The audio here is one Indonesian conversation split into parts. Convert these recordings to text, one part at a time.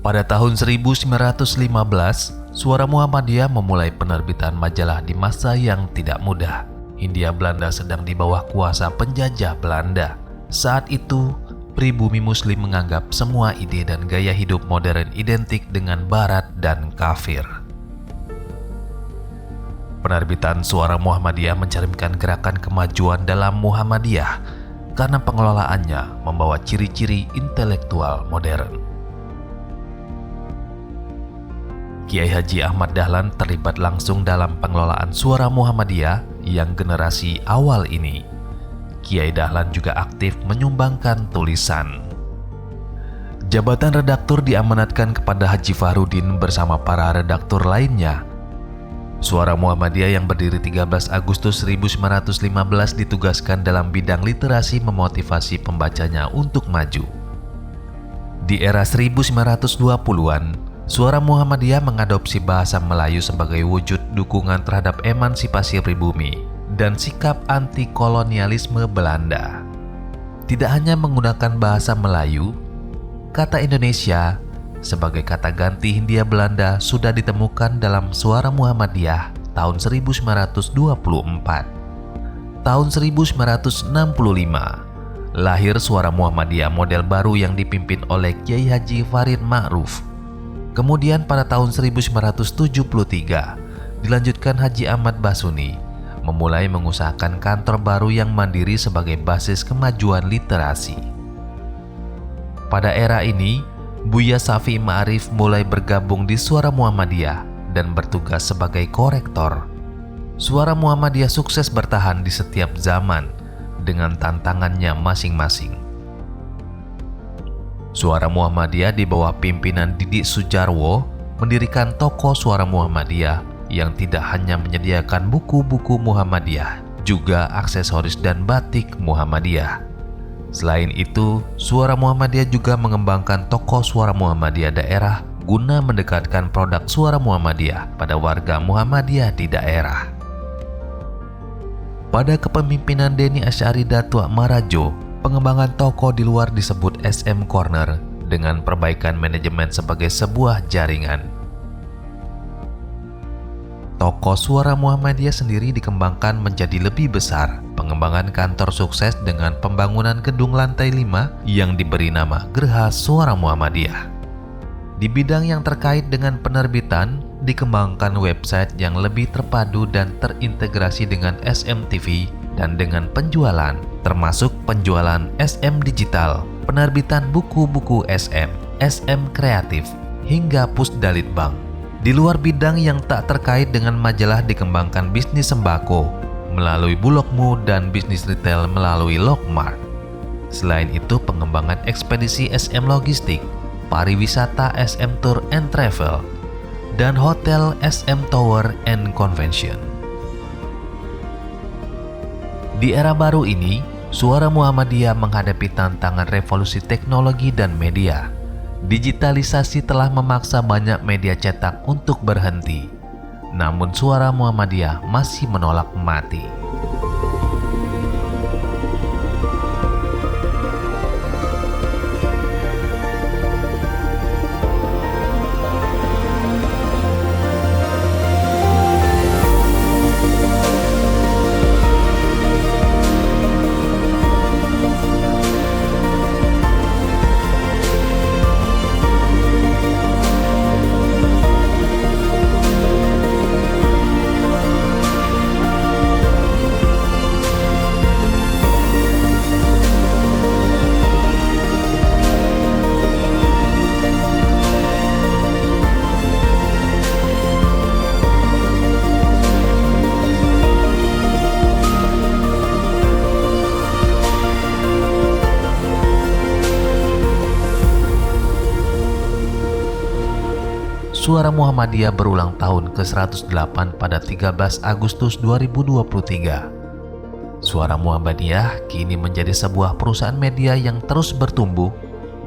Pada tahun 1915, Suara Muhammadiyah memulai penerbitan majalah di masa yang tidak mudah. Hindia Belanda sedang di bawah kuasa penjajah Belanda. Saat itu, pribumi Muslim menganggap semua ide dan gaya hidup modern identik dengan Barat dan kafir. Penerbitan Suara Muhammadiyah mencerminkan gerakan kemajuan dalam Muhammadiyah karena pengelolaannya membawa ciri-ciri intelektual modern. Kiai Haji Ahmad Dahlan terlibat langsung dalam pengelolaan Suara Muhammadiyah yang generasi awal ini. Kiai Dahlan juga aktif menyumbangkan tulisan. Jabatan redaktur diamanatkan kepada Haji Fahrudin bersama para redaktur lainnya. Suara Muhammadiyah yang berdiri 13 Agustus 1915 ditugaskan dalam bidang literasi memotivasi pembacanya untuk maju. Di era 1920-an, Suara Muhammadiyah mengadopsi bahasa Melayu sebagai wujud dukungan terhadap emansipasi pribumi dan sikap anti-kolonialisme Belanda. Tidak hanya menggunakan bahasa Melayu, kata Indonesia sebagai kata ganti Hindia Belanda sudah ditemukan dalam Suara Muhammadiyah tahun 1924. Tahun 1965, lahir Suara Muhammadiyah model baru yang dipimpin oleh Kiai Haji Farid Ma'ruf. Kemudian pada tahun 1973 dilanjutkan Haji Ahmad Basuni memulai mengusahakan kantor baru yang mandiri sebagai basis kemajuan literasi. Pada era ini, Buya Safi Ma'arif mulai bergabung di Suara Muhammadiyah dan bertugas sebagai korektor. Suara Muhammadiyah sukses bertahan di setiap zaman dengan tantangannya masing-masing. Suara Muhammadiyah di bawah pimpinan Didik Sudjarwo mendirikan toko Suara Muhammadiyah yang tidak hanya menyediakan buku-buku Muhammadiyah, juga aksesoris dan batik Muhammadiyah. Selain itu, Suara Muhammadiyah juga mengembangkan toko Suara Muhammadiyah daerah guna mendekatkan produk Suara Muhammadiyah pada warga Muhammadiyah di daerah. Pada kepemimpinan Denny Asy'ari Datuk Marajo, pengembangan toko di luar disebut SM Corner dengan perbaikan manajemen sebagai sebuah jaringan. Toko Suara Muhammadiyah sendiri dikembangkan menjadi lebih besar. Pengembangan kantor sukses dengan pembangunan gedung lantai 5 yang diberi nama Gerha Suara Muhammadiyah. Di bidang yang terkait dengan penerbitan, dikembangkan website yang lebih terpadu dan terintegrasi dengan SMTV dan dengan penjualan, termasuk penjualan SM Digital, penerbitan buku-buku SM, SM Kreatif, hingga Pusdalit Bank. Di luar bidang yang tak terkait dengan majalah dikembangkan bisnis sembako melalui Bulogmu dan bisnis retail melalui Lokmart. Selain itu, pengembangan ekspedisi SM Logistik, pariwisata SM Tour and Travel, dan hotel SM Tower and Convention. Di era baru ini, Suara Muhammadiyah menghadapi tantangan revolusi teknologi dan media. Digitalisasi telah memaksa banyak media cetak untuk berhenti. Namun Suara Muhammadiyah masih menolak mati. Suara Muhammadiyah berulang tahun ke-108 pada 13 Agustus 2023. Suara Muhammadiyah kini menjadi sebuah perusahaan media yang terus bertumbuh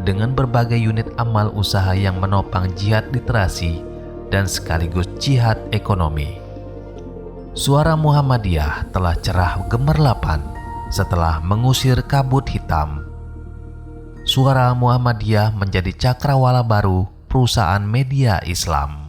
dengan berbagai unit amal usaha yang menopang jihad literasi dan sekaligus jihad ekonomi. Suara Muhammadiyah telah cerah gemerlapan setelah mengusir kabut hitam. Suara Muhammadiyah menjadi cakrawala baru perusahaan media Islam.